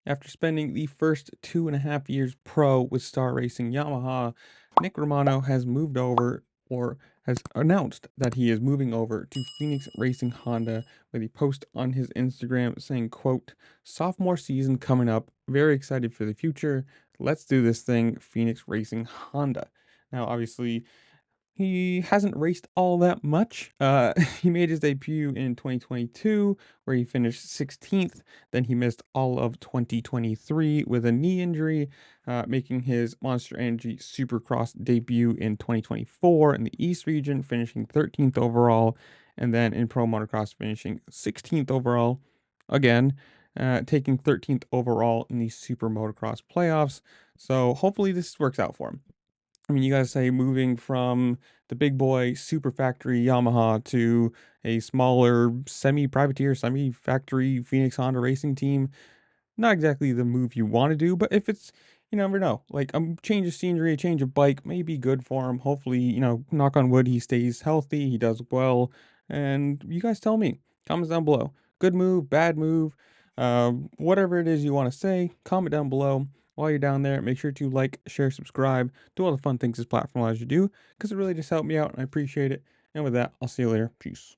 After spending the first 2.5 years pro with Star Racing Yamaha, Nick Romano has moved over or has announced that he is moving over to Phoenix Racing Honda with a post on his Instagram saying, quote, sophomore season coming up, very excited for the future. Let's do this thing, Phoenix Racing Honda. Now, obviously, he hasn't raced all that much. He made his debut in 2022, where he finished 16th. Then he missed all of 2023 with a knee injury, making his Monster Energy Supercross debut in 2024 in the East region, finishing 13th overall, and then in Pro Motocross, finishing 16th overall. Again, taking 13th overall in the Super Motocross playoffs. So hopefully this works out for him. I mean, you guys say moving from the big boy super factory Yamaha to a smaller semi-privateer, semi-factory Phoenix Honda racing team. Not exactly the move you want to do, but if it's, you never know. Like a change of scenery, a change of bike may be good for him. Hopefully, knock on wood, he stays healthy, he does well. And you guys tell me, comments down below. Good move, bad move, whatever it is you want to say, comment down below. While you're down there, make sure to like, share, subscribe, do all the fun things this platform allows you to do, because it really just helped me out and I appreciate it. And with that, I'll see you later. Peace.